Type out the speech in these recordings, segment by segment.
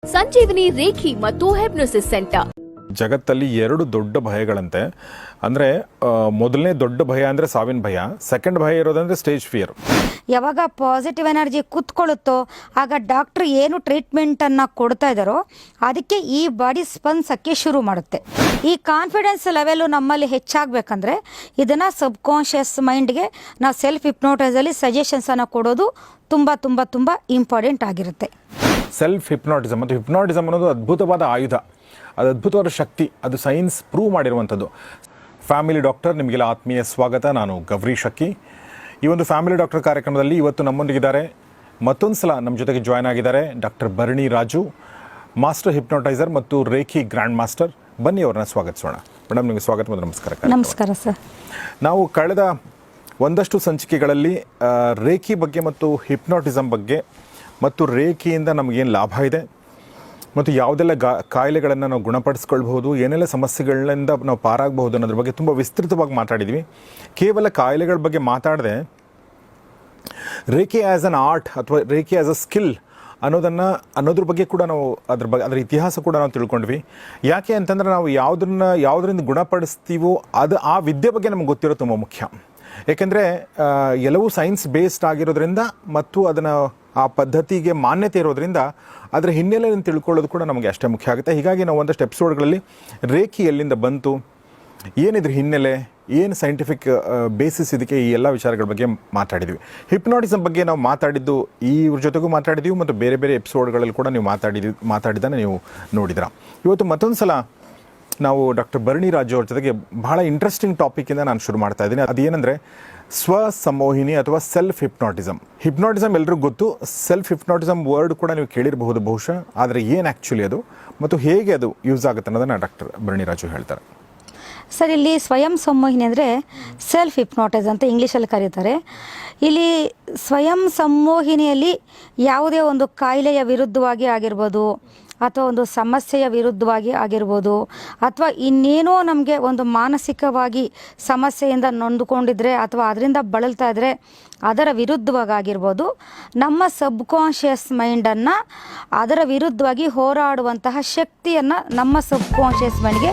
ಸಂಜೀವಿನಿ reiki ಮತ್ತು ಹೆಪ್ನೋಸಿಸ್ centre. ಜಗತ್ತಲ್ಲಿ ಎರಡು ದೊಡ್ಡ ಭಯಗಳಂತೆ. ಅಂದರೆ ಮೊದಲನೇ ದೊಡ್ಡ ಭಯ ಅಂದರೆ ಸಾವಿನ ಭಯ, ಸೆಕೆಂಡ್ ಭಯ ಇರೋದಂದರೆ ಸ್ಟೇಜ್ ಫಿಯರ್. ಯಾವಾಗ ಪಾಸಿಟಿವ್ ಎನರ್ಜಿ ಕೂತ್ಕೊಳ್ಳುತ್ತೋ ಆಗ ಡಾಕ್ಟ್ರು ಏನು ಟ್ರೀಟ್ಮೆಂಟನ್ನು ಕೊಡ್ತಾ ಇದ್ದಾರೋ ಅದಕ್ಕೆ ಈ ಬಾಡಿ ಸ್ಪಂದಿಸೋಕ್ಕೆ ಶುರು ಮಾಡುತ್ತೆ. ಈ ಕಾನ್ಫಿಡೆನ್ಸ್ ಲೆವೆಲು ನಮ್ಮಲ್ಲಿ ಹೆಚ್ಚಾಗಬೇಕಂದ್ರೆ ಇದನ್ನು ಸಬ್ಕಾನ್ಷಿಯಸ್ ಮೈಂಡ್ಗೆ ನಾವು ಸೆಲ್ಫ್ ಹಿಪ್ನೋಟೈಸಲ್ಲಿ ಸಜೆಷನ್ಸನ್ನು ಕೊಡೋದು ತುಂಬ ತುಂಬ ತುಂಬ ಇಂಪಾರ್ಟೆಂಟ್ ಆಗಿರುತ್ತೆ. ಸೆಲ್ಫ್ ಹಿಪ್ನಾಟಿಸಮ್ ಮತ್ತು ಹಿಪ್ನಾಟಿಸಮ್ ಅನ್ನೋದು ಅದ್ಭುತವಾದ ಆಯುಧ, ಅದು ಅದ್ಭುತವಾದ ಶಕ್ತಿ, ಅದು ಸೈನ್ಸ್ ಪ್ರೂವ್ ಮಾಡಿರುವಂಥದ್ದು. ಫ್ಯಾಮಿಲಿ ಡಾಕ್ಟರ್ ನಿಮಗೆಲ್ಲ ಆತ್ಮೀಯ ಸ್ವಾಗತ. ನಾನು ಗೌರಿ ಶಕ್ಕಿ. ಈ ಒಂದು ಫ್ಯಾಮಿಲಿ ಡಾಕ್ಟರ್ ಕಾರ್ಯಕ್ರಮದಲ್ಲಿ ಇವತ್ತು ನಮ್ಮೊಂದಿಗಿದ್ದಾರೆ, ಮತ್ತೊಂದು ಸಲ ನಮ್ಮ ಜೊತೆಗೆ ಜಾಯ್ನ್ ಆಗಿದ್ದಾರೆ ಡಾಕ್ಟರ್ ಭರಣಿ ರಾಜು, ಮಾಸ್ಟರ್ ಹಿಪ್ನೋಟೈಸರ್ ಮತ್ತು ರೇಖಿ ಗ್ರ್ಯಾಂಡ್ ಮಾಸ್ಟರ್. ಬನ್ನಿ ಅವ್ರನ್ನ ಸ್ವಾಗತಿಸೋಣ. ಮೇಡಮ್ ನಿಮಗೆ ಸ್ವಾಗತ ಮತ್ತು ನಮಸ್ಕಾರ. ನಮಸ್ಕಾರ ಸರ್. ನಾವು ಕಳೆದ ಒಂದಷ್ಟು ಸಂಚಿಕೆಗಳಲ್ಲಿ ರೇಖಿ ಬಗ್ಗೆ ಮತ್ತು ಹಿಪ್ನೋಟಿಸಮ್ ಬಗ್ಗೆ ಮತ್ತು ರೇಖಿಯಿಂದ ನಮಗೇನು ಲಾಭ ಇದೆ ಮತ್ತು ಯಾವುದೆಲ್ಲ ಕಾಯಿಲೆಗಳನ್ನು ನಾವು ಗುಣಪಡಿಸ್ಕೊಳ್ಬಹುದು, ಏನೆಲ್ಲ ಸಮಸ್ಯೆಗಳಿಂದ ನಾವು ಪಾರಾಗಬಹುದು ಅನ್ನೋದ್ರ ಬಗ್ಗೆ ತುಂಬ ವಿಸ್ತೃತವಾಗಿ ಮಾತಾಡಿದ್ವಿ. ಕೇವಲ ಕಾಯಿಲೆಗಳ ಬಗ್ಗೆ ಮಾತಾಡದೆ ರೇಖಿ ಆ್ಯಸ್ ಅನ್ ಆರ್ಟ್ ಅಥವಾ ರೇಖಿ ಆ್ಯಸ್ ಅ ಸ್ಕಿಲ್ ಅನ್ನೋದ್ರ ಬಗ್ಗೆ ಕೂಡ ನಾವು ಅದರ ಇತಿಹಾಸ ಕೂಡ ನಾವು ತಿಳ್ಕೊಂಡ್ವಿ. ಯಾಕೆ ಅಂತಂದರೆ ನಾವು ಯಾವುದರಿಂದ ಗುಣಪಡಿಸ್ತೀವೋ ಆ ವಿದ್ಯೆ ಬಗ್ಗೆ ನಮ್ಗೆ ಗೊತ್ತಿರೋದು ತುಂಬ ಮುಖ್ಯ. ಏಕೆಂದರೆ ಎಲ್ಲವೂ ಸೈನ್ಸ್ ಬೇಸ್ಡ್ ಆಗಿರೋದ್ರಿಂದ ಮತ್ತು ಅದನ್ನು ಆ ಪದ್ಧತಿಗೆ ಮಾನ್ಯತೆ ಇರೋದ್ರಿಂದ ಅದರ ಹಿನ್ನೆಲೆಯನ್ನು ತಿಳ್ಕೊಳ್ಳೋದು ಕೂಡ ನಮಗೆ ಅಷ್ಟೇ ಮುಖ್ಯ ಆಗುತ್ತೆ. ಹೀಗಾಗಿ ನಾವು ಒಂದಷ್ಟು ಎಪಿಸೋಡ್ಗಳಲ್ಲಿ ರೇಖಿ ಎಲ್ಲಿಂದ ಬಂತು, ಏನಿದ್ರ ಹಿನ್ನೆಲೆ, ಏನು ಸೈಂಟಿಫಿಕ್ ಬೇಸಿಸ್ ಇದಕ್ಕೆ, ಈ ಎಲ್ಲ ವಿಚಾರಗಳ ಬಗ್ಗೆ ಮಾತಾಡಿದ್ವಿ. ಹಿಪ್ನಾಟಿಸಮ್ ಬಗ್ಗೆ ನಾವು ಮಾತಾಡಿದ್ದು ಇವ್ರ ಜೊತೆಗೂ ಮಾತಾಡಿದ್ವಿ ಮತ್ತು ಬೇರೆ ಬೇರೆ ಎಪಿಸೋಡ್ಗಳಲ್ಲಿ ಕೂಡ ನೀವು ಮಾತಾಡಿದ್ದನ್ನು ನೀವು ನೋಡಿದ್ರ. ಇವತ್ತು ಮತ್ತೊಂದು ಸಲ ನಾವು ಡಾಕ್ಟರ್ ಭರಣಿ ರಾಜು ಅವ್ರ ಜೊತೆಗೆ ಬಹಳ ಇಂಟ್ರೆಸ್ಟಿಂಗ್ ಟಾಪಿಕಿಂದ ನಾನು ಶುರು ಮಾಡ್ತಾ ಇದ್ದೀನಿ. ಅದೇನೆಂದರೆ ಸ್ವಸಂಮೋಹಿನಿ ಅಥವಾ ಸೆಲ್ಫ್ ಹಿಪ್ನಾಟಿಸಮ್. ಹಿಪ್ನಾಟಿಸಮ್ ಎಲ್ರಿಗೂ ಗೊತ್ತು, ಸೆಲ್ಫ್ ಹಿಪ್ನಾಟಿಸಮ್ ವರ್ಡ್ ಕೂಡ ನೀವು ಕೇಳಿರಬಹುದು ಬಹುಶಃ. ಆದರೆ ಏನು ಆ್ಯಕ್ಚುಲಿ ಅದು ಮತ್ತು ಹೇಗೆ ಅದು ಯೂಸ್ ಆಗುತ್ತೆ ಅನ್ನೋದನ್ನು ಡಾಕ್ಟರ್ ಭರಣಿ ರಾಜು ಹೇಳ್ತಾರೆ. ಸರ್, ಇಲ್ಲಿ ಸ್ವಯಂ ಸಂಮೋಹಿನಿ ಅಂದರೆ ಸೆಲ್ಫ್ ಹಿಪ್ನಾಟೈಸ್ ಅಂತ ಇಂಗ್ಲೀಷಲ್ಲಿ ಕರೀತಾರೆ. ಇಲ್ಲಿ ಸ್ವಯಂ ಸಂಮೋಹಿನಿಯಲ್ಲಿ ಯಾವುದೇ ಒಂದು ಕಾಯಿಲೆಯ ವಿರುದ್ಧವಾಗಿ ಆಗಿರ್ಬೋದು ಅಥವಾ ಒಂದು ಸಮಸ್ಯೆಯ ವಿರುದ್ಧವಾಗಿ ಆಗಿರ್ಬೋದು ಅಥವಾ ಇನ್ನೇನೋ ನಮಗೆ ಒಂದು ಮಾನಸಿಕವಾಗಿ ಸಮಸ್ಯೆಯಿಂದ ನೊಂದುಕೊಂಡಿದ್ರೆ ಅಥವಾ ಅದರಿಂದ ಬಳಲ್ತಾ ಇದ್ದರೆ ಅದರ ವಿರುದ್ಧವಾಗಿ ಆಗಿರ್ಬೋದು, ನಮ್ಮ ಸಬ್ಕಾನ್ಷಿಯಸ್ ಮೈಂಡನ್ನು ಅದರ ವಿರುದ್ಧವಾಗಿ ಹೋರಾಡುವಂತಹ ಶಕ್ತಿಯನ್ನು ನಮ್ಮ ಸಬ್ಕಾನ್ಷಿಯಸ್ ಮೈಂಡ್ಗೆ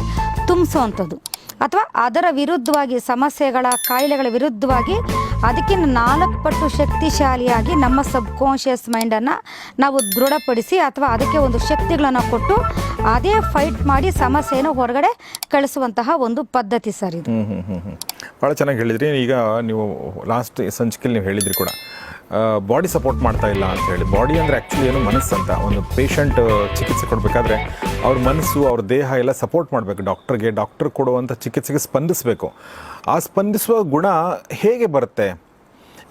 ತುಂಬಿಸುವಂಥದ್ದು ಅಥವಾ ಅದರ ವಿರುದ್ಧವಾಗಿ ಸಮಸ್ಯೆಗಳ ಕಾಯಿಲೆಗಳ ವಿರುದ್ಧವಾಗಿ ಅದಕ್ಕಿಂತ 4 ಪಟ್ಟು ಶಕ್ತಿಶಾಲಿಯಾಗಿ ನಮ್ಮ ಸಬ್ಕಾನ್ಷಿಯಸ್ ಮೈಂಡನ್ನು ನಾವು ದೃಢಪಡಿಸಿ ಅಥವಾ ಅದಕ್ಕೆ ಒಂದು ಶಕ್ತಿಗಳನ್ನು ಕೊಟ್ಟು ಅದೇ ಫೈಟ್ ಮಾಡಿ ಸಮಸ್ಯೆಯನ್ನು ಹೊರಗಡೆ ಕಳಿಸುವಂತಹ ಒಂದು ಪದ್ಧತಿ ಸರ್ ಇದು. ಭಾಳ ಚೆನ್ನಾಗಿ ಹೇಳಿದ್ರಿ. ಈಗ ನೀವು ಲಾಸ್ಟ್ ಸಂಚಿಕೆಯಲ್ಲಿ ನೀವು ಹೇಳಿದ್ರಿ ಕೂಡ ಬಾಡಿ ಸಪೋರ್ಟ್ ಮಾಡ್ತಾ ಇಲ್ಲ ಅಂತ ಹೇಳಿ. ಬಾಡಿ ಅಂದರೆ ಆ್ಯಕ್ಚುಲಿ ಏನು ಮನಸ್ಸಂತ. ಒಂದು ಪೇಷಂಟ್ ಚಿಕಿತ್ಸೆ ಕೊಡಬೇಕಾದ್ರೆ ಅವ್ರ ಮನಸ್ಸು, ಅವ್ರ ದೇಹ ಎಲ್ಲ ಸಪೋರ್ಟ್ ಮಾಡಬೇಕು ಡಾಕ್ಟರ್ಗೆ. ಡಾಕ್ಟರ್ ಕೊಡುವಂಥ ಚಿಕಿತ್ಸೆಗೆ ಸ್ಪಂದಿಸಬೇಕು. ಆ ಸ್ಪಂದಿಸುವ ಗುಣ ಹೇಗೆ ಬರುತ್ತೆ?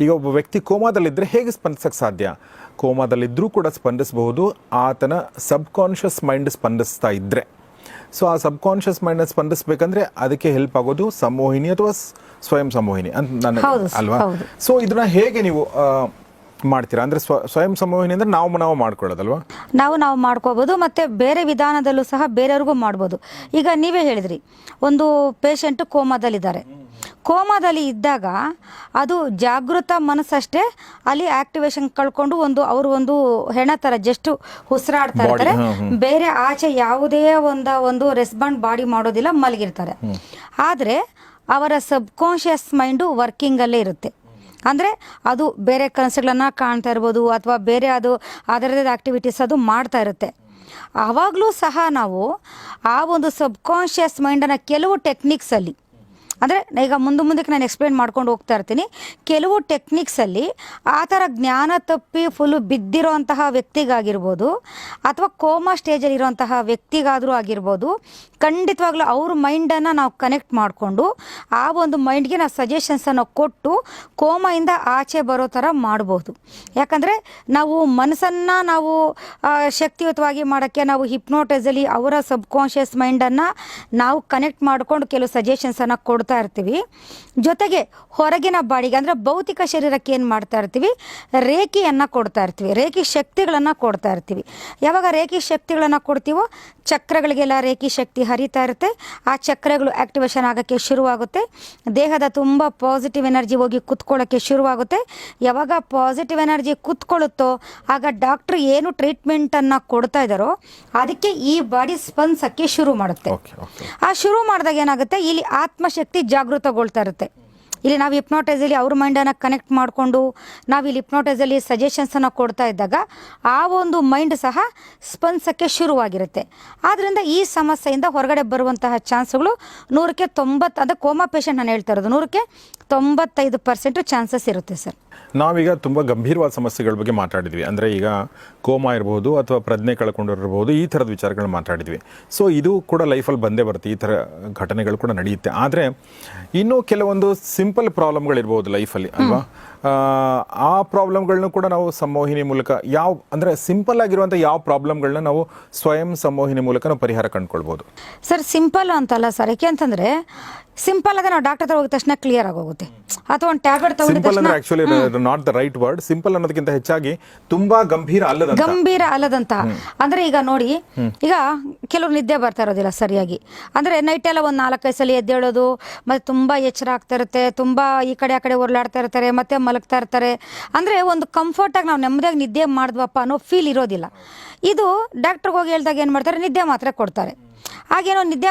ಈಗ ಒಬ್ಬ ವ್ಯಕ್ತಿ ಕೋಮಾದಲ್ಲಿದ್ದರೆ ಹೇಗೆ ಸ್ಪಂದಿಸೋಕ್ಕೆ ಸಾಧ್ಯ? ಕೋಮಾದಲ್ಲಿದ್ದರೂ ಕೂಡ ಸ್ಪಂದಿಸಬಹುದು, ಆತನ ಸಬ್ಕಾನ್ಷಿಯಸ್ ಮೈಂಡ್ ಸ್ಪಂದಿಸ್ತಾ ಇದ್ದರೆ. ಸೊ ಆ ಸಬ್ಕಾನ್ಷಿಯಸ್ ಮೈಂಡನ್ನು ಸ್ಪಂದಿಸಬೇಕಂದ್ರೆ ಅದಕ್ಕೆ ಹೆಲ್ಪ್ ಆಗೋದು ಸಂಮೋಹಿನಿ ಅಥವಾ ಸ್ವಯಂ ಸಂಮೋಹಿನಿ ಅಂತ ನಾನು ಅಲ್ವಾ? ಸೊ ಇದನ್ನ ಹೇಗೆ ನೀವು ಮಾಡ್ತೀರಾ? ಅಂದರೆ ಸ್ವಯಂ ಸಂಮೋಹಿನಿ ಅಂದರೆ ನಾವು ಮಾಡ್ಕೊಳ್ಳೋದಲ್ವಾ? ನಾವು ಮಾಡ್ಕೋಬೋದು ಮತ್ತು ಬೇರೆ ವಿಧಾನದಲ್ಲೂ ಸಹ ಬೇರೆಯವ್ರಿಗೂ ಮಾಡ್ಬೋದು. ಈಗ ನೀವೇ ಹೇಳಿದ್ರಿ, ಒಂದು ಪೇಷಂಟು ಕೋಮಾದಲ್ಲಿದ್ದಾರೆ. ಕೋಮಾದಲ್ಲಿ ಇದ್ದಾಗ ಅದು ಜಾಗೃತ ಮನಸ್ಸಷ್ಟೇ ಅಲ್ಲಿ ಆಕ್ಟಿವೇಶನ್ ಕಳ್ಕೊಂಡು ಅವರು ಒಂದು ಹೆಣ ಥರ ಜಸ್ಟ್ ಉಸಿರಾಡ್ತಾ ಇರ್ತಾರೆ. ಬೇರೆ ಆಚೆ ಯಾವುದೇ ಒಂದು ರೆಸ್ಪಾಂಡ್ ಬಾಡಿ ಮಾಡೋದಿಲ್ಲ, ಮಲಗಿರ್ತಾರೆ. ಆದರೆ ಅವರ ಸಬ್ಕಾನ್ಷಿಯಸ್ ಮೈಂಡು ವರ್ಕಿಂಗಲ್ಲೇ ಇರುತ್ತೆ. ಅಂದರೆ ಅದು ಬೇರೆ ಕನಸುಗಳನ್ನು ಕಾಣ್ತಾ ಇರ್ಬೋದು ಅಥವಾ ಬೇರೆ ಅದು ಅದರದೇ ಆ್ಯಕ್ಟಿವಿಟೀಸ್ ಅದು ಮಾಡ್ತಾ ಇರುತ್ತೆ. ಆವಾಗಲೂ ಸಹ ನಾವು ಆ ಒಂದು ಸಬ್ಕಾನ್ಷಿಯಸ್ ಮೈಂಡನ್ನು ಕೆಲವು ಟೆಕ್ನಿಕ್ಸಲ್ಲಿ, ಅಂದರೆ ಈಗ ಮುಂದಕ್ಕೆ ನಾನು ಎಕ್ಸ್ಪ್ಲೇನ್ ಮಾಡ್ಕೊಂಡು ಹೋಗ್ತಾ ಇರ್ತೀನಿ, ಕೆಲವು ಟೆಕ್ನಿಕ್ಸಲ್ಲಿ ಆ ಥರ ಜ್ಞಾನ ತಪ್ಪಿ ಫುಲ್ಲು ಬಿದ್ದಿರೋಂತಹ ವ್ಯಕ್ತಿಗಾಗಿರ್ಬೋದು ಅಥವಾ ಕೋಮಾ ಸ್ಟೇಜಲ್ಲಿರೋಂತಹ ವ್ಯಕ್ತಿಗಾದರೂ ಆಗಿರ್ಬೋದು, ಖಂಡಿತವಾಗ್ಲೂ ಅವ್ರ ಮೈಂಡನ್ನು ನಾವು ಕನೆಕ್ಟ್ ಮಾಡಿಕೊಂಡು ಆ ಒಂದು ಮೈಂಡ್ಗೆ ನಾವು ಸಜೆಷನ್ಸನ್ನು ಕೊಟ್ಟು ಕೋಮಾಯಿಂದ ಆಚೆ ಬರೋ ಥರ ಮಾಡ್ಬೋದು. ಯಾಕಂದರೆ ನಾವು ಮನಸ್ಸನ್ನು ನಾವು ಶಕ್ತಿಯುತವಾಗಿ ಮಾಡೋಕ್ಕೆ ನಾವು ಹಿಪ್ನೋಟೈಸಲ್ಲಿ ಅವರ ಸಬ್ಕಾನ್ಷಿಯಸ್ ಮೈಂಡನ್ನು ನಾವು ಕನೆಕ್ಟ್ ಮಾಡಿಕೊಂಡು ಕೆಲವು ಸಜೆಷನ್ಸನ್ನು ಕೊಡ್ತಾ ಇರ್ತೀವಿ. ಜೊತೆಗೆ ಹೊರಗಿನ ಬಾಡಿಗೆ ಅಂದರೆ ಭೌತಿಕ ಶರೀರಕ್ಕೆ ಏನು ಮಾಡ್ತಾ ಇರ್ತೀವಿ, ರೇಖಿಯನ್ನು ಕೊಡ್ತಾ ಇರ್ತೀವಿ, ರೇಖಿ ಶಕ್ತಿಗಳನ್ನು ಕೊಡ್ತಾ ಇರ್ತೀವಿ. ಯಾವಾಗ ರೇಖಿ ಶಕ್ತಿಗಳನ್ನು ಕೊಡ್ತೀವೋ ಚಕ್ರಗಳಿಗೆಲ್ಲ ರೇಖಿ ಶಕ್ತಿ ಹರಿತಾ ಇರುತ್ತೆ. ಆ ಚಕ್ರಗಳು ಆ್ಯಕ್ಟಿವೇಶನ್ ಆಗೋಕ್ಕೆ ಶುರುವಾಗುತ್ತೆ. ದೇಹದ ತುಂಬ ಪಾಸಿಟಿವ್ ಎನರ್ಜಿ ಹೋಗಿ ಕುತ್ಕೊಳ್ಳೋಕ್ಕೆ ಶುರುವಾಗುತ್ತೆ. ಯಾವಾಗ ಪಾಸಿಟಿವ್ ಎನರ್ಜಿ ಕುತ್ಕೊಳ್ಳುತ್ತೋ ಆಗ ಡಾಕ್ಟ್ರ್ ಏನು ಟ್ರೀಟ್ಮೆಂಟನ್ನು ಕೊಡ್ತಾ ಇದ್ದಾರೋ ಅದಕ್ಕೆ ಈ ಬಾಡಿ ಸ್ಪಂದಿಸೋಕ್ಕೆ ಶುರು ಮಾಡುತ್ತೆ. ಆ ಶುರು ಮಾಡಿದಾಗ ಏನಾಗುತ್ತೆ, ಇಲ್ಲಿ ಆತ್ಮಶಕ್ತಿ ಜಾಗೃತಗೊಳ್ತಾ ಇರುತ್ತೆ. ಇಲ್ಲಿ ನಾವು ಹಿಪ್ನೋಟೈಸಲ್ಲಿ ಅವ್ರ ಮೈಂಡನ್ನು ಕನೆಕ್ಟ್ ಮಾಡಿಕೊಂಡು ನಾವು ಇಲ್ಲಿ ಹಿಪ್ನೋಟೈಸಲ್ಲಿ ಸಜೆಷನ್ಸನ್ನು ಕೊಡ್ತಾ ಇದ್ದಾಗ ಆ ಒಂದು ಮೈಂಡ್ ಸಹ ಸ್ಪಂದಿಸೋಕ್ಕೆ ಶುರುವಾಗಿರುತ್ತೆ. ಆದ್ದರಿಂದ ಈ ಸಮಸ್ಯೆಯಿಂದ ಹೊರಗಡೆ ಬರುವಂತಹ ಚಾನ್ಸ್ಗಳು 100ಕ್ಕೆ 90, ಅದು ಕೋಮಾ ಪೇಷಂಟ್ ನಾನು ಹೇಳ್ತಾ ಇರೋದು, 100ಕ್ಕೆ 95% ಚಾನ್ಸಸ್ ಇರುತ್ತೆ ಸರ್. ನಾವೀಗ ತುಂಬ ಗಂಭೀರವಾದ ಸಮಸ್ಯೆಗಳ ಬಗ್ಗೆ ಮಾತಾಡಿದ್ವಿ. ಅಂದರೆ ಈಗ ಕೋಮಾ ಇರ್ಬೋದು ಅಥವಾ ಪ್ರಜ್ಞೆ ಕಳ್ಕೊಂಡಿರ್ಬೋದು, ಈ ಥರದ ವಿಚಾರಗಳನ್ನ ಮಾತಾಡಿದ್ವಿ. ಸೊ ಇದು ಕೂಡ ಲೈಫಲ್ಲಿ ಬಂದೇ ಬರುತ್ತೆ, ಈ ಥರ ಘಟನೆಗಳು ಕೂಡ ನಡೆಯುತ್ತೆ. ಆದರೆ ಇನ್ನೂ ಕೆಲವೊಂದು ಸಿಂಪಲ್ ಪ್ರಾಬ್ಲಮ್ಗಳಿರ್ಬೋದು ಲೈಫಲ್ಲಿ ಅಲ್ವಾ, ಆ ಪ್ರಾಬ್ಲಮ್ಗಳನ್ನೂ ಕೂಡ ನಾವು ಸಂಮೋಹಿನಿ ಮೂಲಕ ಅಂದರೆ ಸಿಂಪಲ್ ಆಗಿರುವಂಥ ಯಾವ ಪ್ರಾಬ್ಲಮ್ಗಳನ್ನ ನಾವು ಸ್ವಯಂ ಸಂಮೋಹಿನಿ ಮೂಲಕ ನಾವು ಪರಿಹಾರ ಕಂಡುಕೊಳ್ಬೋದು? ಸರ್ ಸಿಂಪಲ್ ಅಂತಲ್ಲ ಸರ್, ಯಾಕೆ ಅಂತಂದರೆ ಸಿಂಪಲ್ ಆದರೆ ನಾವು ಡಾಕ್ಟರ್ ಹತ್ರ ಹೋಗಿದ ತಕ್ಷಣ ಕ್ಲಿಯರ್ ಆಗೋಗುತ್ತೆ. ಅಥವಾ ಒಂದು ಟ್ಯಾಬ್ಲೆಟ್ ತಗೊಂಡಿದ ಸಿಂಪಲ್ ಅಂದ್ರೆ actually not the right word. Simple ಅನ್ನೋದಕ್ಕಿಂತ ಹೆಚ್ಚಾಗಿ ತುಂಬಾ ಗಂಭೀರ ಅಲ್ಲದಂತ ಅಂದ್ರೆ ಈಗ ನೋಡಿ, ಈಗ ಕೆಲವರು ನಿದ್ದೆ ಬರ್ತಾ ಇರೋದಿಲ್ಲ ಸರಿಯಾಗಿ, ಅಂದ್ರೆ ನೈಟ್ ಎಲ್ಲ ಒಂದು 4-5 ಸಲ ಎದ್ದೇಳೋದು, ಮತ್ತೆ ತುಂಬಾ ಎಚ್ಚರ ಆಗ್ತಾ ಇರುತ್ತೆ, ತುಂಬಾ ಈ ಕಡೆ ಆ ಕಡೆ ಒರ್ಲಾಡ್ತಾ ಇರ್ತಾರೆ, ಮತ್ತೆ ಮಲಗ್ತಾ ಇರ್ತಾರೆ. ಅಂದ್ರೆ ಒಂದು ಕಂಫರ್ಟ್ ಆಗಿ ನಾವು ನೆಮ್ಮದಿಯಾಗಿ ನಿದ್ದೆ ಮಾಡಿದ್ವಪ್ಪ ಅನ್ನೋ ಫೀಲ್ ಇರೋದಿಲ್ಲ. ಇದು ಡಾಕ್ಟರ್ಗೆ ಹೋಗಿ ಹೇಳಿದಾಗ ಏನು ಮಾಡ್ತಾರೆ, ನಿದ್ದೆ ಮಾತ್ರೆ ಕೊಡ್ತಾರೆ. ಹಾಗೇನೋ ನಿದ್ದೆ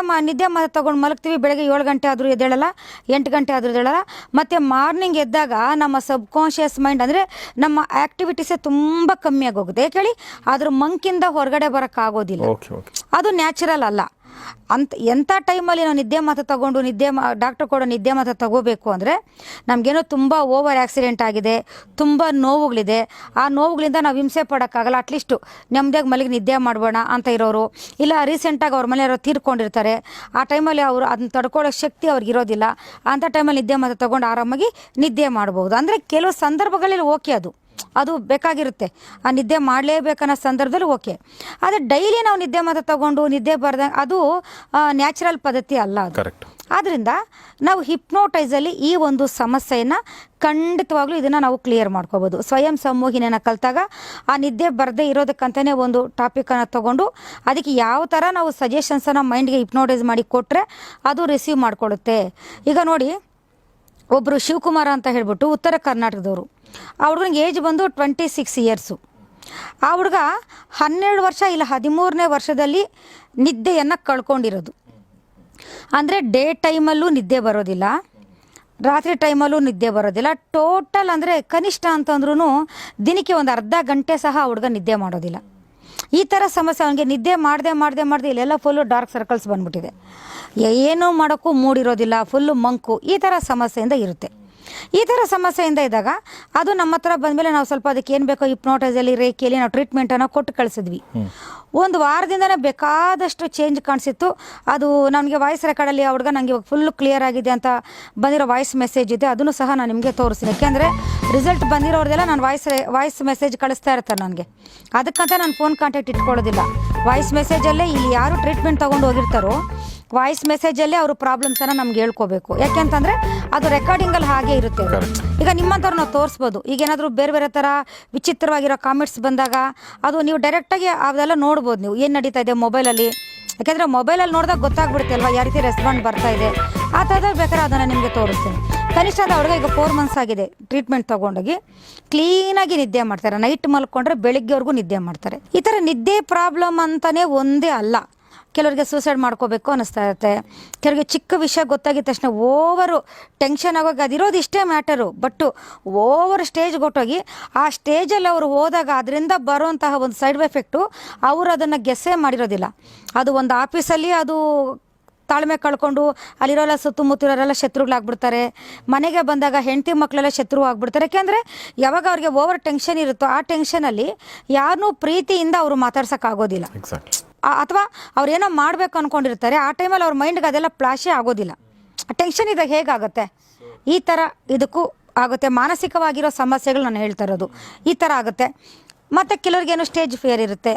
ಮಾತ್ರೆ ತೊಗೊಂಡು ಮಲಗ್ತೀವಿ, ಬೆಳಗ್ಗೆ 7 ಗಂಟೆ ಆದರೂ ಎದ್ದೇಳಲ್ಲ, 8 ಗಂಟೆ ಆದರೂ ಎದ್ದೇಳಲ್ಲ. ಮತ್ತು ಮಾರ್ನಿಂಗ್ ಎದ್ದಾಗ ನಮ್ಮ ಸಬ್ಕಾನ್ಷಿಯಸ್ ಮೈಂಡ್ ಅಂದರೆ ನಮ್ಮ ಆ್ಯಕ್ಟಿವಿಟೀಸೇ ತುಂಬ ಕಮ್ಮಿ ಆಗೋಗುತ್ತೆ. ಯಾಕೆ ಹೇಳಿ, ಅದ್ರ ಮಂಕಿಂದ ಹೊರಗಡೆ ಬರೋಕ್ಕಾಗೋದಿಲ್ಲ. ಅದು ನ್ಯಾಚುರಲ್ ಅಲ್ಲ. ಎಂಥ ಟೈಮಲ್ಲಿ ನಾವು ನಿದ್ದೆ ಮಾತ್ರೆ ತಗೊಂಡು ಡಾಕ್ಟರ್ ಕೊಡೋ ನಿದ್ದೆ ಮಾತ್ರೆ ತಗೋಬೇಕು ಅಂದರೆ ನಮಗೇನೋ ತುಂಬ ಓವರ್ ಆಕ್ಸಿಡೆಂಟ್ ಆಗಿದೆ, ತುಂಬ ನೋವುಗಳಿದೆ, ಆ ನೋವುಗಳಿಂದ ನಾವು ಹಿಂಸೆ ಪಡೋಕ್ಕಾಗಲ್ಲ, ಅಟ್ಲೀಸ್ಟು ನೆಮ್ಮದಿಯಾಗಿ ಮಲಗಿ ನಿದ್ದೆ ಮಾಡ್ಬೋಣ ಅಂತ ಇರೋರು, ಇಲ್ಲ ರೀಸೆಂಟಾಗಿ ಅವ್ರ ಮನೆಯವರು ತೀರ್ಕೊಂಡಿರ್ತಾರೆ, ಆ ಟೈಮಲ್ಲಿ ಅವರು ಅದನ್ನ ತಡ್ಕೊಳ್ಳೋ ಶಕ್ತಿ ಅವ್ರಿಗಿರೋದಿಲ್ಲ, ಅಂಥ ಟೈಮಲ್ಲಿ ನಿದ್ದೆ ಮಾತ್ರೆ ತೊಗೊಂಡು ಆರಾಮಾಗಿ ನಿದ್ದೆ ಮಾಡ್ಬೋದು. ಅಂದರೆ ಕೆಲವು ಸಂದರ್ಭಗಳಲ್ಲಿ ಓಕೆ, ಅದು ಬೇಕಾಗಿರುತ್ತೆ, ಆ ನಿದ್ದೆ ಮಾಡಲೇಬೇಕನ್ನೋ ಸಂದರ್ಭದಲ್ಲಿ ಓಕೆ. ಆದರೆ ಡೈಲಿ ನಾವು ನಿದ್ದೆ ಮಾತ್ರೆ ತಗೊಂಡು ನಿದ್ದೆ ಬರ್ದಂಗೆ ಅದು ನ್ಯಾಚುರಲ್ ಪದ್ಧತಿ ಅಲ್ಲ ಅದು. ಆದ್ದರಿಂದ ನಾವು ಹಿಪ್ನೋಟೈಸಲ್ಲಿ ಈ ಒಂದು ಸಮಸ್ಯೆಯನ್ನು ಖಂಡಿತವಾಗ್ಲೂ ಇದನ್ನು ನಾವು ಕ್ಲಿಯರ್ ಮಾಡ್ಕೋಬೋದು. ಸ್ವಯಂ ಸಂಮೋಹಿನಿಯನ್ನು ಕಲಿತಾಗ ಆ ನಿದ್ದೆ ಬರದೇ ಇರೋದಕ್ಕಂತಲೇ ಒಂದು ಟಾಪಿಕನ್ನು ತೊಗೊಂಡು ಅದಕ್ಕೆ ಯಾವ ಥರ ನಾವು ಸಜೆಷನ್ಸನ್ನು ಮೈಂಡ್ಗೆ ಹಿಪ್ನೋಟೈಸ್ ಮಾಡಿ ಕೊಟ್ಟರೆ ಅದು ರಿಸೀವ್ ಮಾಡಿಕೊಳ್ಳುತ್ತೆ. ಈಗ ನೋಡಿ, ಒಬ್ಬರು ಶಿವಕುಮಾರ ಅಂತ ಹೇಳ್ಬಿಟ್ಟು ಉತ್ತರ ಕರ್ನಾಟಕದವರು, ಆ ಹುಡುಗನಿಗೆ ಏಜ್ ಬಂದು 26 ಇಯರ್ಸು. ಆ ಹುಡುಗ 12 ವರ್ಷ ಇಲ್ಲ 13ನೇ ವರ್ಷದಲ್ಲಿ ನಿದ್ದೆಯನ್ನು ಕಳ್ಕೊಂಡಿರೋದು. ಅಂದರೆ ಡೇ ಟೈಮಲ್ಲೂ ನಿದ್ದೆ ಬರೋದಿಲ್ಲ, ರಾತ್ರಿ ಟೈಮಲ್ಲೂ ನಿದ್ದೆ ಬರೋದಿಲ್ಲ. ಟೋಟಲ್ ಅಂದರೆ ಕನಿಷ್ಠ ಅಂತಂದ್ರೂ ದಿನಕ್ಕೆ ಒಂದು ಅರ್ಧ ಗಂಟೆ ಸಹ ಆ ಹುಡುಗ ನಿದ್ದೆ ಮಾಡೋದಿಲ್ಲ. ಈ ಥರ ಸಮಸ್ಯೆ ಅವನಿಗೆ. ನಿದ್ದೆ ಮಾಡದೆ ಇಲ್ಲೆಲ್ಲ ಫುಲ್ಲು ಡಾರ್ಕ್ ಸರ್ಕಲ್ಸ್ ಬಂದ್ಬಿಟ್ಟಿದೆ, ಏನೂ ಮಾಡೋಕ್ಕೂ ಮೂಡಿರೋದಿಲ್ಲ, ಫುಲ್ಲು ಮಂಕು, ಈ ಥರ ಸಮಸ್ಯೆಯಿಂದ ಇರುತ್ತೆ. ಈ ಥರ ಸಮಸ್ಯೆಯಿಂದ ಇದ್ದಾಗ ಅದು ನಮ್ಮ ಹತ್ರ ಬಂದಮೇಲೆ ನಾವು ಸ್ವಲ್ಪ ಅದಕ್ಕೆ ಏನು ಬೇಕೋ ಹಿಪ್ನೋಟೈಸಲ್ಲಿ ರೇಖೆಯಲ್ಲಿ ನಾವು ಟ್ರೀಟ್ಮೆಂಟನ್ನು ಕೊಟ್ಟು ಕಳಿಸಿದ್ವಿ. ಒಂದು ವಾರದಿಂದನೇ ಬೇಕಾದಷ್ಟು ಚೇಂಜ್ ಕಾಣಿಸಿತ್ತು. ಅದು ನನಗೆ ವಾಯ್ಸ್ ರೆಕಾರ್ಡಲ್ಲಿ ಹುಡುಗ ನನಗೆ ಫುಲ್ಲು ಕ್ಲಿಯರ್ ಆಗಿದೆ ಅಂತ ಬಂದಿರೋ ವಾಯ್ಸ್ ಮೆಸೇಜ್ ಇದೆ, ಅದನ್ನು ಸಹ ನಾನು ನಿಮಗೆ ತೋರಿಸ್ತೀನಿ. ಯಾಕೆಂದರೆ ರಿಸಲ್ಟ್ ಬಂದಿರೋರ್ದೆಲ್ಲ ನಾನು ವಾಯ್ಸ್ ಮೆಸೇಜ್ ಕಳಿಸ್ತಾ ಇರ್ತಾರೆ ನನಗೆ, ಅದಕ್ಕಂತ ನಾನು ಫೋನ್ ಕಾಂಟ್ಯಾಕ್ಟ್ ಇಟ್ಕೊಳ್ಳೋದಿಲ್ಲ. ವಾಯ್ಸ್ ಮೆಸೇಜಲ್ಲೇ ಇಲ್ಲಿ ಯಾರು ಟ್ರೀಟ್ಮೆಂಟ್ ತೊಗೊಂಡು ಹೋಗಿರ್ತಾರೋ ವಾಯ್ಸ್ ಮೆಸೇಜಲ್ಲೇ ಅವರು ಪ್ರಾಬ್ಲಮ್ಸನ್ನು ನಮ್ಗೆ ಹೇಳ್ಕೋಬೇಕು. ಯಾಕೆಂತಂದರೆ ಅದು ರೆಕಾರ್ಡಿಂಗಲ್ಲಿ ಹಾಗೆ ಇರುತ್ತೆ. ಈಗ ನಿಮ್ಮಂಥವ್ರು ನಾವು ತೋರಿಸ್ಬೋದು. ಈಗ ಏನಾದರೂ ಬೇರೆ ಥರ ವಿಚಿತ್ರವಾಗಿರೋ ಕಾಮೆಂಟ್ಸ್ ಬಂದಾಗ ಅದು ನೀವು ಡೈರೆಕ್ಟಾಗಿ ಅದೆಲ್ಲ ನೋಡ್ಬೋದು, ನೀವು ಏನು ನಡೀತಾ ಇದೆ ಮೊಬೈಲಲ್ಲಿ. ಯಾಕೆಂದರೆ ಮೊಬೈಲಲ್ಲಿ ನೋಡಿದಾಗ ಗೊತ್ತಾಗ್ಬಿಡುತ್ತೆ ಅಲ್ವಾ ಯಾವ ರೀತಿ ರೆಸ್ಪಾಂಡ್ ಬರ್ತಾ ಇದೆ. ಆ ಥರದಾಗ ಬೇಕಾದ್ರೆ ಅದನ್ನು ನಿಮಗೆ ತೋರಿಸ್ತೀನಿ. ಕನಿಷ್ಠ ಅದು ಅವ್ರಿಗೆ ಈಗ 4 months ಆಗಿದೆ ಟ್ರೀಟ್ಮೆಂಟ್ ತೊಗೊಂಡೋಗಿ ಕ್ಲೀನಾಗಿ ನಿದ್ದೆ ಮಾಡ್ತಾರೆ. ನೈಟ್ ಮಲ್ಕೊಂಡ್ರೆ ಬೆಳಿಗ್ಗೆವರೆಗೂ ನಿದ್ದೆ ಮಾಡ್ತಾರೆ. ಈ ಥರ ನಿದ್ದೆ ಪ್ರಾಬ್ಲಮ್ ಅಂತಲೇ ಒಂದೇ ಅಲ್ಲ, ಕೆಲವರಿಗೆ ಸೂಸೈಡ್ ಮಾಡ್ಕೋಬೇಕು ಅನ್ನಿಸ್ತಾ ಇರುತ್ತೆ, ಕೆಲವರಿಗೆ ಚಿಕ್ಕ ವಿಷಯ ಗೊತ್ತಾಗಿದ ತಕ್ಷಣ ಓವರು ಟೆನ್ಷನ್ ಆಗೋಗಿ ಅದಿರೋದು ಇಷ್ಟೇ ಮ್ಯಾಟರು, ಬಟ್ಟು ಓವರ್ ಸ್ಟೇಜ್ ಕೊಟ್ಟೋಗಿ ಆ ಸ್ಟೇಜಲ್ಲಿ ಅವರು ಹೋದಾಗ ಅದರಿಂದ ಬರುವಂತಹ ಒಂದು ಸೈಡ್ ಎಫೆಕ್ಟು ಅವರು ಅದನ್ನು ಗೆಸ್ಸೇ ಮಾಡಿರೋದಿಲ್ಲ. ಅದು ಒಂದು ಆಫೀಸಲ್ಲಿ ಅದು ತಾಳ್ಮೆ ಕಳ್ಕೊಂಡು ಅಲ್ಲಿರೋಲ್ಲ ಸುತ್ತಮುತ್ತಿರೋರೆಲ್ಲ ಶತ್ರುಗಳಾಗ್ಬಿಡ್ತಾರೆ. ಮನೆಗೆ ಬಂದಾಗ ಹೆಂಡತಿ ಮಕ್ಕಳೆಲ್ಲ ಶತ್ರು ಆಗ್ಬಿಡ್ತಾರೆ. ಯಾಕೆಂದರೆ ಯಾವಾಗ ಅವ್ರಿಗೆ ಓವರ್ ಟೆನ್ಷನ್ ಇರುತ್ತೋ ಆ ಟೆನ್ಷನಲ್ಲಿ ಯಾರನ್ನೂ ಪ್ರೀತಿಯಿಂದ ಅವರು ಮಾತಾಡ್ಸೋಕ್ಕಾಗೋದಿಲ್ಲ. ಅಥವಾ ಅವ್ರೇನೋ ಮಾಡಬೇಕು ಅಂದ್ಕೊಂಡಿರ್ತಾರೆ, ಆ ಟೈಮಲ್ಲಿ ಅವ್ರ ಮೈಂಡ್ಗೆ ಅದೆಲ್ಲ ಫ್ಲಾಶೇ ಆಗೋದಿಲ್ಲ. ಟೆನ್ಷನ್ ಇದ್ದಾಗ ಹೇಗಾಗುತ್ತೆ, ಈ ಥರ ಇದಕ್ಕೂ ಆಗುತ್ತೆ. ಮಾನಸಿಕವಾಗಿರೋ ಸಮಸ್ಯೆಗಳು ನಾನು ಹೇಳ್ತಾ ಇರೋದು ಈ ಥರ ಆಗುತ್ತೆ. ಮತ್ತು ಕೆಲವ್ರಿಗೇನೋ ಸ್ಟೇಜ್ ಫಿಯರ್ ಇರುತ್ತೆ.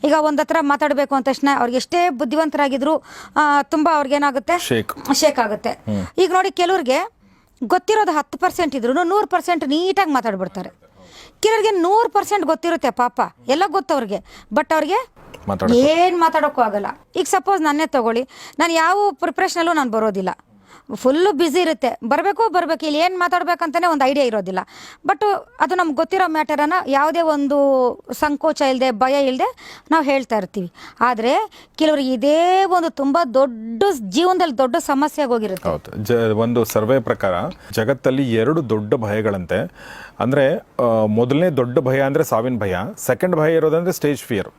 ಈಗ ಒಂದು ಹತ್ರ ಮಾತಾಡಬೇಕು ಅಂದ ತಕ್ಷಣ ಅವ್ರಿಗೆ ಎಷ್ಟೇ ಬುದ್ಧಿವಂತರಾಗಿದ್ರು ತುಂಬ ಅವ್ರಿಗೇನಾಗುತ್ತೆ, ಶೇಕ್ ಆಗುತ್ತೆ. ಈಗ ನೋಡಿ, ಕೆಲವ್ರಿಗೆ ಗೊತ್ತಿರೋದು 10% ಇದ್ರೂ 100% ನೀಟಾಗಿ ಮಾತಾಡ್ಬಿಡ್ತಾರೆ. ಕೆಲವರಿಗೆ 100% ಗೊತ್ತಿರುತ್ತೆ ಪಾಪ, ಎಲ್ಲ ಗೊತ್ತವ್ರಿಗೆ, ಬಟ್ ಅವ್ರಿಗೆ ಏನು ಮಾತಾಡೋಕ್ಕೂ ಆಗಲ್ಲ. ಈಗ ಸಪೋಸ್ ನನ್ನೇ ತಗೊಳ್ಳಿ, ನಾನು ಯಾವ ಪ್ರಿಪ್ರೇಷನಲ್ಲೂ ನಾನು ಬರೋದಿಲ್ಲ, ಫುಲ್ಲು ಬ್ಯುಸಿ ಇರುತ್ತೆ, ಬರಬೇಕು ಇಲ್ಲಿ ಏನು ಮಾತಾಡ್ಬೇಕಂತಲೇ ಒಂದು ಐಡಿಯಾ ಇರೋದಿಲ್ಲ. ಬಟ್ ಅದು ನಮ್ಗೆ ಗೊತ್ತಿರೋ ಮ್ಯಾಟರನ್ನು ಯಾವುದೇ ಒಂದು ಸಂಕೋಚ ಇಲ್ಲದೆ, ಭಯ ಇಲ್ಲದೆ ನಾವು ಹೇಳ್ತಾ ಇರ್ತೀವಿ. ಆದರೆ ಕೆಲವರಿಗೆ ಇದೇ ಒಂದು ತುಂಬ ದೊಡ್ಡ ಜೀವನದಲ್ಲಿ ದೊಡ್ಡ ಸಮಸ್ಯೆ ಆಗೋಗಿರುತ್ತೆ. ಹೌದು, ಒಂದು ಸರ್ವೆ ಪ್ರಕಾರ ಜಗತ್ತಲ್ಲಿ 2 ದೊಡ್ಡ ಭಯಗಳಂತೆ. ಅಂದರೆ ಮೊದಲನೇ ದೊಡ್ಡ ಭಯ ಅಂದರೆ ಸಾವಿನ ಭಯ, ಸೆಕೆಂಡ್ ಭಯ ಇರೋದಂದ್ರೆ ಸ್ಟೇಜ್ ಫಿಯರ್.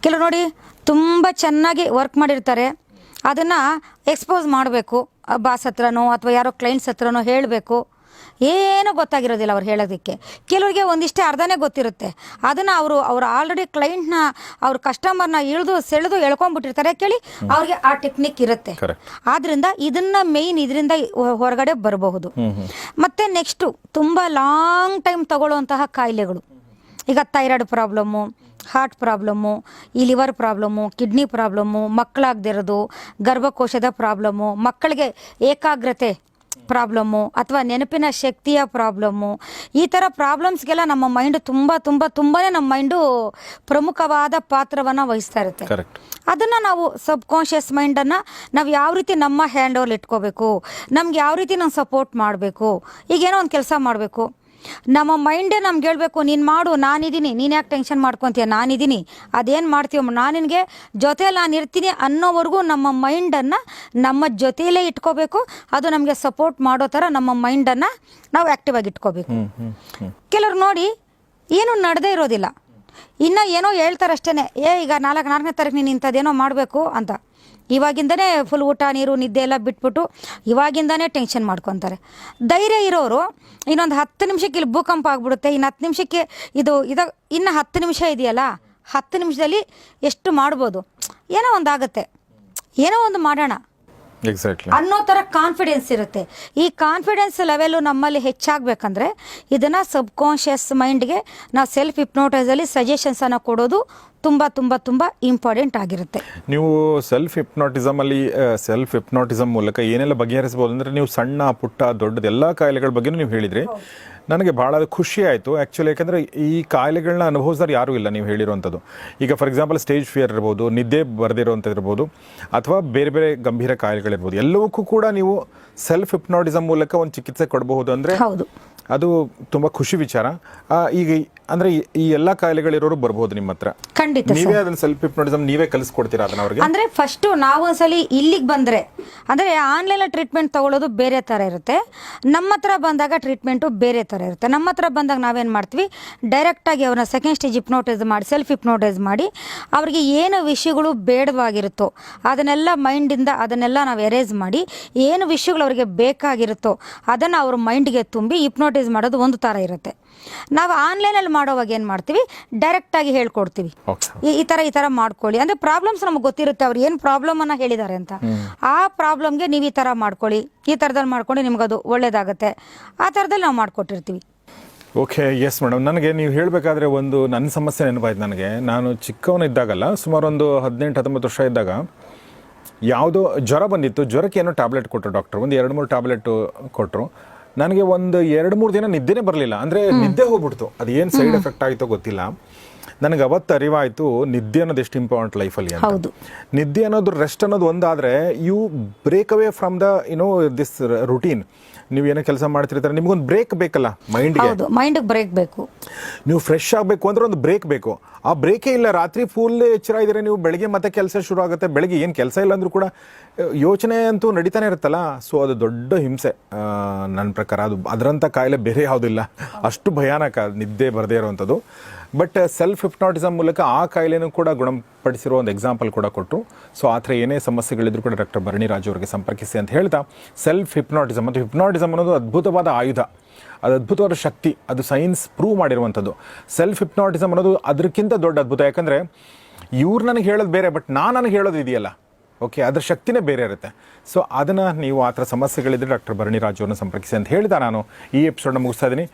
ಕೆಲವು ನೋಡಿ ತುಂಬ ಚೆನ್ನಾಗಿ ವರ್ಕ್ ಮಾಡಿರ್ತಾರೆ, ಅದನ್ನು ಎಕ್ಸ್ಪೋಸ್ ಮಾಡಬೇಕು, ಬಾಸ್ ಹತ್ರನೋ ಅಥವಾ ಯಾರೋ ಕ್ಲೈಂಟ್ಸ್ ಹತ್ರನೋ ಹೇಳಬೇಕು, ಏನೂ ಗೊತ್ತಾಗಿರೋದಿಲ್ಲ ಅವ್ರು ಹೇಳೋದಕ್ಕೆ. ಕೆಲವರಿಗೆ ಒಂದಿಷ್ಟೇ ಅರ್ಧನೇ ಗೊತ್ತಿರುತ್ತೆ, ಅದನ್ನು ಅವರು ಆಲ್ರೆಡಿ ಕ್ಲೈಂಟ್ನ ಅವ್ರ ಕಸ್ಟಮರ್ನ ಸೆಳೆದು ಎಳ್ಕೊಂಡ್ಬಿಟ್ಟಿರ್ತಾರೆ, ಕೇಳಿ ಅವ್ರಿಗೆ ಆ ಟೆಕ್ನಿಕ್ ಇರುತ್ತೆ. ಆದ್ದರಿಂದ ಇದನ್ನ ಮೇಯ್ನ್ ಇದರಿಂದ ಹೊರಗಡೆ ಬರಬಹುದು. ಮತ್ತು ನೆಕ್ಸ್ಟು ತುಂಬ ಲಾಂಗ್ ಟೈಮ್ ತಗೊಳ್ಳುವಂತಹ ಕಾಯಿಲೆಗಳು, ಈಗ ಥೈರಾಯ್ಡ್ ಪ್ರಾಬ್ಲಮ್ಮು, ಹಾರ್ಟ್ ಪ್ರಾಬ್ಲಮ್ಮು, ಈ ಲಿವರ್ ಪ್ರಾಬ್ಲಮ್ಮು, ಕಿಡ್ನಿ ಪ್ರಾಬ್ಲಮ್ಮು, ಮಕ್ಕಳಾಗದಿರೋದು, ಗರ್ಭಕೋಶದ ಪ್ರಾಬ್ಲಮ್ಮು, ಮಕ್ಕಳಿಗೆ ಏಕಾಗ್ರತೆ ಪ್ರಾಬ್ಲಮ್ಮು ಅಥವಾ ನೆನಪಿನ ಶಕ್ತಿಯ ಪ್ರಾಬ್ಲಮ್ಮು, ಈ ಥರ ಪ್ರಾಬ್ಲಮ್ಸ್ಗೆಲ್ಲ ನಮ್ಮ ಮೈಂಡು ತುಂಬಾ ನಮ್ಮ ಮೈಂಡು ಪ್ರಮುಖವಾದ ಪಾತ್ರವನ್ನು ವಹಿಸ್ತಾ ಇರುತ್ತೆ. ಅದನ್ನು ನಾವು ಸಬ್ಕಾನ್ಷಿಯಸ್ ಮೈಂಡನ್ನು ನಾವು ಯಾವ ರೀತಿ ನಮ್ಮ ಹ್ಯಾಂಡ್ ಓವರ್ ಇಟ್ಕೋಬೇಕು, ನಮ್ಗೆ ಯಾವ ರೀತಿ ನಾವು ಸಪೋರ್ಟ್ ಮಾಡಬೇಕು. ಈಗೇನೋ ಒಂದು ಕೆಲಸ ಮಾಡಬೇಕು, ನಮ್ಮ ಮೈಂಡೇ ನಮ್ಗೆ ಹೇಳ್ಬೇಕು, ನೀನು ಮಾಡು, ನಾನಿದ್ದೀನಿ, ನೀನು ಯಾಕೆ ಟೆನ್ಷನ್ ಮಾಡ್ಕೊತೀಯ, ನಾನಿದ್ದೀನಿ, ಅದೇನು ಮಾಡ್ತೀವ, ನಾನು ನಿನಗೆ ಜೊತೆಯಲ್ಲಿ ನಾನು ಇರ್ತೀನಿ ಅನ್ನೋವರೆಗೂ ನಮ್ಮ ಮೈಂಡನ್ನು ನಮ್ಮ ಜೊತೆಯಲ್ಲೇ ಇಟ್ಕೋಬೇಕು. ಅದು ನಮಗೆ ಸಪೋರ್ಟ್ ಮಾಡೋ ಥರ ನಮ್ಮ ಮೈಂಡನ್ನು ನಾವು ಆ್ಯಕ್ಟಿವ್ ಆಗಿ ಇಟ್ಕೋಬೇಕು. ಕೆಲವ್ರು ನೋಡಿ ಏನೂ ನಡೆದೇ ಇರೋದಿಲ್ಲ, ಇನ್ನೂ ಏನೋ ಹೇಳ್ತಾರಷ್ಟೇ, ಈಗ 4ನೇ ತಾರೀಕು ನೀನು ಇಂಥದ್ದೇನೋ ಮಾಡಬೇಕು ಅಂತ. ಇವಾಗಿಂದನೇ ಫುಲ್ ಊಟ ನೀರು ನಿದ್ದೆ ಎಲ್ಲ ಬಿಟ್ಬಿಟ್ಟು ಇವಾಗಿಂದನೇ ಟೆನ್ಷನ್ ಮಾಡ್ಕೊತಾರೆ. ಧೈರ್ಯ ಇರೋರು ಇನ್ನೊಂದು 10 ನಿಮಿಷಕ್ಕೆ ಇಲ್ಲಿ ಭೂಕಂಪ ಆಗಿಬಿಡುತ್ತೆ, ಇನ್ನು 10 ನಿಮಿಷಕ್ಕೆ ಇನ್ನು 10 ನಿಮಿಷ ಇದೆಯಲ್ಲ, 10 ನಿಮಿಷದಲ್ಲಿ ಎಷ್ಟು ಮಾಡ್ಬೋದು, ಏನೋ ಒಂದು ಆಗುತ್ತೆ, ಏನೋ ಒಂದು ಮಾಡೋಣ ಅನ್ನೋ ಥರ ಕಾನ್ಫಿಡೆನ್ಸ್ ಇರುತ್ತೆ. ಈ ಕಾನ್ಫಿಡೆನ್ಸ್ ಲೆವೆಲು ನಮ್ಮಲ್ಲಿ ಹೆಚ್ಚಾಗಬೇಕಂದ್ರೆ ಇದನ್ನು ಸಬ್ಕಾನ್ಷಿಯಸ್ ಮೈಂಡ್ಗೆ ನಾವು ಸೆಲ್ಫ್ ಹಿಪ್ನೋಟೈಸಲ್ಲಿ ಸಜೆಷನ್ಸನ್ನು ಕೊಡೋದು ತುಂಬ ಇಂಪಾರ್ಟೆಂಟ್ ಆಗಿರುತ್ತೆ. ನೀವು ಸೆಲ್ಫ್ ಹಿಪ್ನೋಟಿಸಮ್ ಮೂಲಕ ಏನೆಲ್ಲ ಬಗೆಹರಿಸಬಹುದು ಅಂದರೆ, ನೀವು ಸಣ್ಣ ಪುಟ್ಟ ದೊಡ್ಡದು ಎಲ್ಲ ಕಾಯಿಲೆಗಳ ಬಗ್ಗೆ ನೀವು ಹೇಳಿದ್ರಿ. ನನಗೆ ಭಾಳ ಖುಷಿ ಆಯಿತು ಆ್ಯಕ್ಚುಲಿ, ಯಾಕೆಂದರೆ ಈ ಕಾಯಿಲೆಗಳನ್ನ ಅನುಭವಿಸಿದ್ರೆ ಯಾರೂ ಇಲ್ಲ ನೀವು ಹೇಳಿರುವಂಥದ್ದು. ಈಗ ಫಾರ್ ಎಕ್ಸಾಂಪಲ್ ಸ್ಟೇಜ್ ಫಿಯರ್ ಇರ್ಬೋದು, ನಿದ್ದೆ ಬರೆದಿರುವಂಥದ್ದು ಇರ್ಬೋದು, ಅಥವಾ ಬೇರೆ ಗಂಭೀರ ಕಾಯಿಲೆಗಳಿರ್ಬೋದು, ಎಲ್ಲವಕ್ಕೂ ಕೂಡ ನೀವು ಸೆಲ್ಫ್ ಹಿಪ್ನೋಟಿಸಮ್ ಮೂಲಕ ಒಂದು ಚಿಕಿತ್ಸೆ ಕೊಡಬಹುದು ಅಂದರೆ ಅದು ತುಂಬ ಖುಷಿ ವಿಚಾರ. ಈಗ ಅಂದರೆ ಈ ಎಲ್ಲ ಕಾಯಿಲೆಗಳಿರೋರು ಬರ್ಬೋದು ನಿಮ್ಮ ಹತ್ರ. ಖಂಡಿತ ನೀವೇ ಅದನ್ನ ಸೆಲ್ಫ್ ಹಿಪ್ನೋಟಿಸಮ್ ನೀವೇ ಕಲಿಸ್ಕೊಡ್ತೀರಾ ಅದನ್ನ ಅವ್ರಿಗೆ? ಅಂದರೆ ಫಸ್ಟು ನಾವು ಒಂದ್ಸಲಿ ಇಲ್ಲಿಗೆ ಬಂದರೆ, ಅಂದರೆ ಆನ್ಲೈನಲ್ಲಿ ಟ್ರೀಟ್ಮೆಂಟ್ ತೊಗೊಳ್ಳೋದು ಬೇರೆ ಥರ ಇರುತ್ತೆ, ನಮ್ಮ ಹತ್ರ ಬಂದಾಗ ಟ್ರೀಟ್ಮೆಂಟು ಬೇರೆ ಥರ ಇರುತ್ತೆ. ನಮ್ಮ ಹತ್ರ ಬಂದಾಗ ನಾವೇನು ಮಾಡ್ತೀವಿ, ಡೈರೆಕ್ಟಾಗಿ ಅವ್ರನ್ನ ಸೆಕೆಂಡ್ ಸ್ಟೇಜ್ ಹಿಪ್ನೋಟೈಸ್ ಮಾಡಿ, ಸೆಲ್ಫ್ ಹಿಪ್ನೋಟೈಸ್ ಮಾಡಿ, ಅವ್ರಿಗೆ ಏನು ವಿಷಯಗಳು ಬೇಡವಾಗಿರುತ್ತೋ ಅದನ್ನೆಲ್ಲ ಮೈಂಡಿಂದ ಅದನ್ನೆಲ್ಲ ನಾವು ಎರೇಸ್ ಮಾಡಿ, ಏನು ವಿಷಯಗಳು ಅವ್ರಿಗೆ ಬೇಕಾಗಿರುತ್ತೋ ಅದನ್ನು ಅವ್ರ ಮೈಂಡ್ಗೆ ತುಂಬಿ ಹಿಪ್ನೋಟೈಸ್ ಮಾಡೋದು ಒಂದು ಥರ ಇರುತ್ತೆ. ನಾವು ಆನ್ಲೈನಲ್ಲಿ ಮಾಡೋವಾಗ ಏನು ಮಾಡ್ತೀವಿ, ಡೈರೆಕ್ಟಾಗಿ ಹೇಳ್ಕೊಡ್ತೀವಿ, ಈ ಥರ ಮಾಡ್ಕೊಳ್ಳಿ. ಅಂದರೆ ಪ್ರಾಬ್ಲಮ್ಸ್ ನಮಗೆ ಗೊತ್ತಿರುತ್ತೆ, ಅವ್ರು ಏನು ಪ್ರಾಬ್ಲಮನ್ನು ಹೇಳಿದ್ದಾರೆ ಅಂತ, ಆ ಪ್ರಾಬ್ಲಮ್ಗೆ ನೀವು ಈ ಥರ ಮಾಡ್ಕೊಳ್ಳಿ, ಈ ಥರದಲ್ಲಿ ಮಾಡ್ಕೊಂಡು ನಿಮ್ಗದು ಒಳ್ಳೇದಾಗುತ್ತೆ, ಆ ಥರದಲ್ಲಿ ನಾವು ಮಾಡಿಕೊಟ್ಟಿರ್ತೀವಿ. Okay, yes madam. ನನಗೆ ನೀವು ಹೇಳಬೇಕಾದ್ರೆ ಒಂದು ನನ್ನ ಸಮಸ್ಯೆ ನೆನಪಾಯ್ತು ನನಗೆ. ನಾನು ಚಿಕ್ಕವನಿದ್ದಾಗಲ್ಲ, ಸುಮಾರು ಒಂದು 18-19 ವರ್ಷ ಇದ್ದಾಗ ಯಾವುದೋ ಜ್ವರ ಬಂದಿತ್ತು. ಜ್ವರಕ್ಕೆ ಏನೋ ಟ್ಯಾಬ್ಲೆಟ್ ಕೊಟ್ಟರು ಡಾಕ್ಟರ್, ಒಂದು 2-3 ಟ್ಯಾಬ್ಲೆಟ್ ಕೊಟ್ಟರು. ನನಗೆ ಒಂದು 2-3 ದಿನ ನಿದ್ದೆನೇ ಬರಲಿಲ್ಲ, ಅಂದರೆ ನಿದ್ದೆ ಹೋಗ್ಬಿಡ್ತು. ಅದು ಏನು ಸೈಡ್ ಎಫೆಕ್ಟ್ ಆಯಿತೋ ಗೊತ್ತಿಲ್ಲ. ನನಗೆ ಅವತ್ತು ಅರಿವಾಯಿತು ನಿದ್ದೆ ಅನ್ನೋದು ಎಷ್ಟು ಇಂಪಾರ್ಟೆಂಟ್ ಲೈಫಲ್ಲಿ ಅಂತ. ನಿದ್ದೆ ಅನ್ನೋದು, ರೆಸ್ಟ್ ಅನ್ನೋದು ಒಂದಾದರೆ you break away from the this routine. ನೀವು ಏನೋ ಕೆಲಸ ಮಾಡ್ತಿರ್ತಾರೆ, ನಿಮ್ಗೊಂದು ಬ್ರೇಕ್ ಬೇಕಲ್ಲ ಮೈಂಡ್ಗೆ ಬ್ರೇಕ್ ಬೇಕು. ನೀವು ಫ್ರೆಶ್ ಆಗಬೇಕು ಅಂದ್ರೆ ಒಂದು ಬ್ರೇಕ್ ಬೇಕು. ಆ ಬ್ರೇಕೇ ಇಲ್ಲ. ರಾತ್ರಿ ಫುಲ್ ಎಚ್ಚರ ಇದ್ರೆ ನೀವು ಬೆಳಗ್ಗೆ ಮತ್ತೆ ಕೆಲಸ ಶುರು ಆಗುತ್ತೆ. ಬೆಳಗ್ಗೆ ಏನು ಕೆಲಸ ಇಲ್ಲ ಅಂದರೂ ಕೂಡ ಯೋಚನೆ ಅಂತೂ ನಡೀತಾನೆ ಇರುತ್ತಲ್ಲ. ಸೊ ಅದು ದೊಡ್ಡ ಹಿಂಸೆ ನನ್ನ ಪ್ರಕಾರ. ಅದರಂಥ ಕಾಯಿಲೆ ಬೇರೆ ಯಾವುದಿಲ್ಲ, ಅಷ್ಟು ಭಯಾನಕ ನಿದ್ದೆ ಬರದೇ ಇರುವಂಥದ್ದು. ಬಟ್ ಸೆಲ್ಫ್ ಹಿಪ್ನಾಟಿಸಮ್ ಮೂಲಕ ಆ ಕಾಯಿಲೆನೂ ಕೂಡ ಗುಣಪಡಿಸಿರೋ ಒಂದು ಎಕ್ಸಾಂಪಲ್ ಕೂಡ ಕೊಟ್ಟರು. ಸೊ ಆ ಥರ ಏನೇ ಸಮಸ್ಯೆಗಳಿದ್ರು ಕೂಡ ಡಾಕ್ಟರ್ ಭರಣಿ ರಾಜು ಅವರಿಗೆ ಸಂಪರ್ಕಿಸಿ ಅಂತ ಹೇಳ್ತಾ, ಸೆಲ್ಫ್ ಹಿಪ್ನಾಟಿಸಮ್ ಮತ್ತು ಹಿಪ್ನಾಟಿಸಮ್ ಅನ್ನೋದು ಅದ್ಭುತವಾದ ಆಯುಧ, ಅದು ಅದ್ಭುತವಾದ ಶಕ್ತಿ, ಅದು ಸೈನ್ಸ್ ಪ್ರೂವ್ ಮಾಡಿರುವಂಥದ್ದು. ಸೆಲ್ಫ್ ಹಿಪ್ನಾಟಿಸಮ್ ಅನ್ನೋದು ಅದಕ್ಕಿಂತ ದೊಡ್ಡ ಅದ್ಭುತ. ಯಾಕಂದರೆ ಇವ್ರು ನನಗೆ ಹೇಳೋದು ಬೇರೆ, ಬಟ್ ನನಗೆ ಹೇಳೋದು ಇದೆಯಲ್ಲ, ಓಕೆ, ಅದರ ಶಕ್ತಿನೇ ಬೇರೆ ಇರುತ್ತೆ. ಸೊ ಅದನ್ನು ನೀವು ಆ ಥರ ಸಮಸ್ಯೆಗಳಿದ್ದರೆ ಡಾಕ್ಟರ್ ಭರಣಿ ರಾಜು ಅವ್ರನ್ನ ಸಂಪರ್ಕಿಸಿ ಅಂತ ಹೇಳ್ತಾ ನಾನು ಈ ಎಪಿಸೋಡ್ನ ಮುಗಿಸ್ತಾ ಇದ್ದೀನಿ.